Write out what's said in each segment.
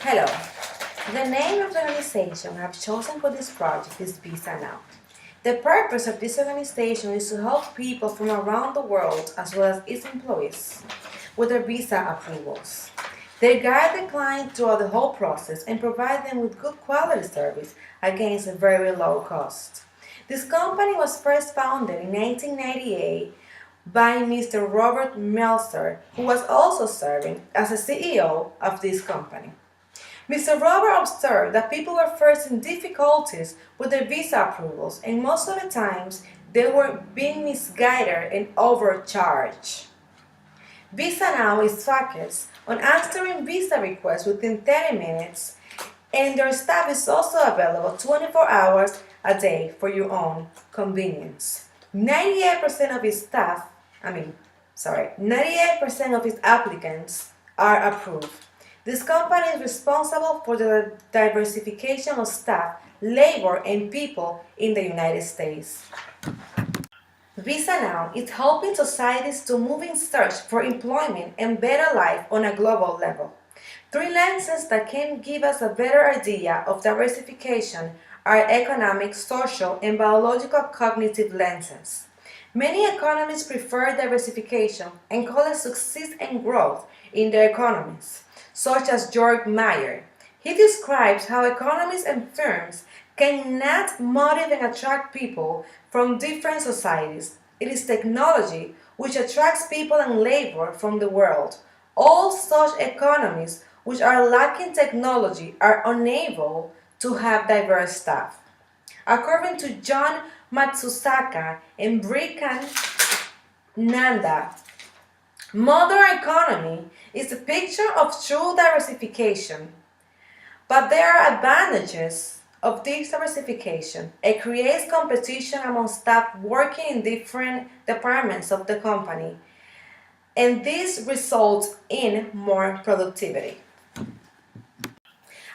Hello. The name of the organization I have chosen for this project is Visa Now. The purpose of this organization is to help people from around the world as well as its employees with their visa approvals. They guide the client throughout the whole process and provide them with good quality service against a very low cost. This company was first founded in 1998 by Mr. Robert Meltzer, who was also serving as the CEO of this company. Mr. Robert observed that people were facing difficulties with their visa approvals, and most of the times they were being misguided and overcharged. Visa Now is focused on answering visa requests within 30 minutes, and their staff is also available 24 hours a day for your own convenience. 98% of its staff, 98% of its applicants are approved. This company is responsible for the diversification of staff, labor, and people in the United States. Visa Now is helping societies to move in search for employment and better life on a global level. Three lenses that can give us a better idea of diversification are economic, social, and biological cognitive lenses. Many economists prefer diversification and call it success and growth in their economies, such as George Meyer. He describes how economies and firms cannot motivate and attract people from different societies. It is technology which attracts people and labor from the world. All such economies which are lacking technology are unable to have diverse staff. According to John Matsusaka and Brikan Nanda, modern economy is a picture of true diversification, but there are advantages of this diversification. It creates competition among staff working in different departments of the company, and this results in more productivity.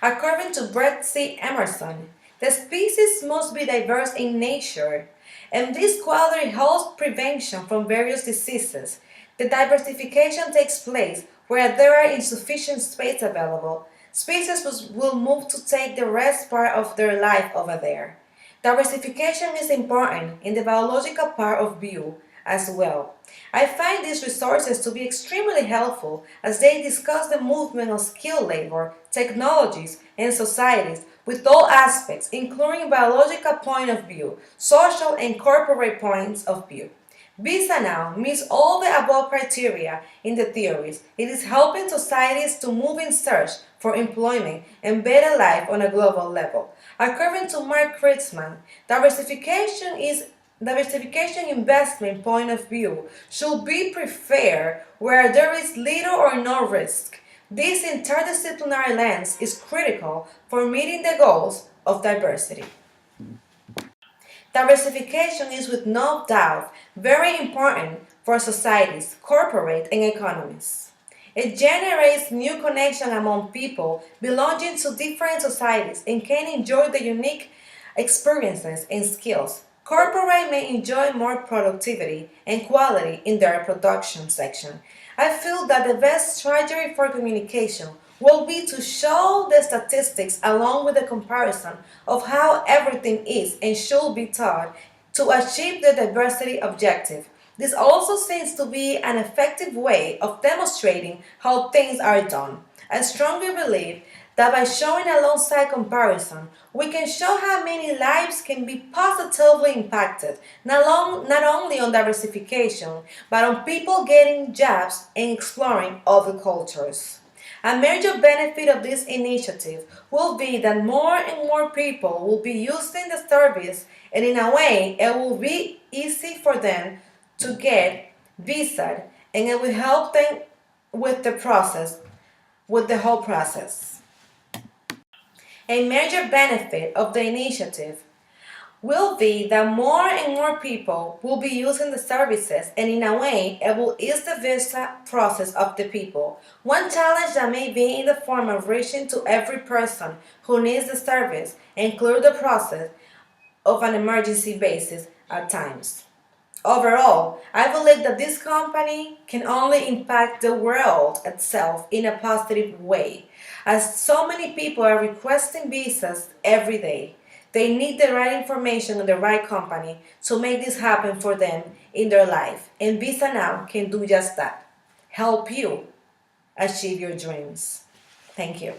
According to Brett C. Emerson, the species must be diverse in nature, and this quality helps prevention from various diseases. The diversification takes place where there are insufficient space available. Species will move to take the rest part of their life over there. Diversification is important in the biological part of view as well. I find these resources to be extremely helpful as they discuss the movement of skilled labor, technologies, and societies with all aspects, including biological point of view, social and corporate points of view. Visa Now meets all the above criteria in the theories. It is helping societies to move in search for employment and better life on a global level. According to Mark Kritzman, diversification investment point of view should be preferred where there is little or no risk. This interdisciplinary lens is critical for meeting the goals of diversity. Diversification is with no doubt very important for societies, corporate, and economies. It generates new connection among people belonging to different societies and can enjoy the unique experiences and skills. Corporate may enjoy more productivity and quality in their production section. I feel that the best strategy for communication will be to show the statistics along with a comparison of how everything is and should be taught to achieve the diversity objective. This also seems to be an effective way of demonstrating how things are done. I strongly believe that by showing alongside comparison, we can show how many lives can be positively impacted, not only on diversification, but on people getting jobs and exploring other cultures. A major benefit of this initiative will be that more and more people will be using the service, and in a way, it will be easy for them to get visa, and it will help them with the whole process. A major benefit of the initiative will be that more and more people will be using the services, and in a way it will ease the visa process of the people. One challenge that may be in the form of reaching to every person who needs the service and clear the process of an emergency basis at times. Overall, I believe that this company can only impact the world itself in a positive way, as so many people are requesting visas every day. They need the right information and the right company to make this happen for them in their life, and Visa Now can do just that. Help you achieve your dreams. Thank you.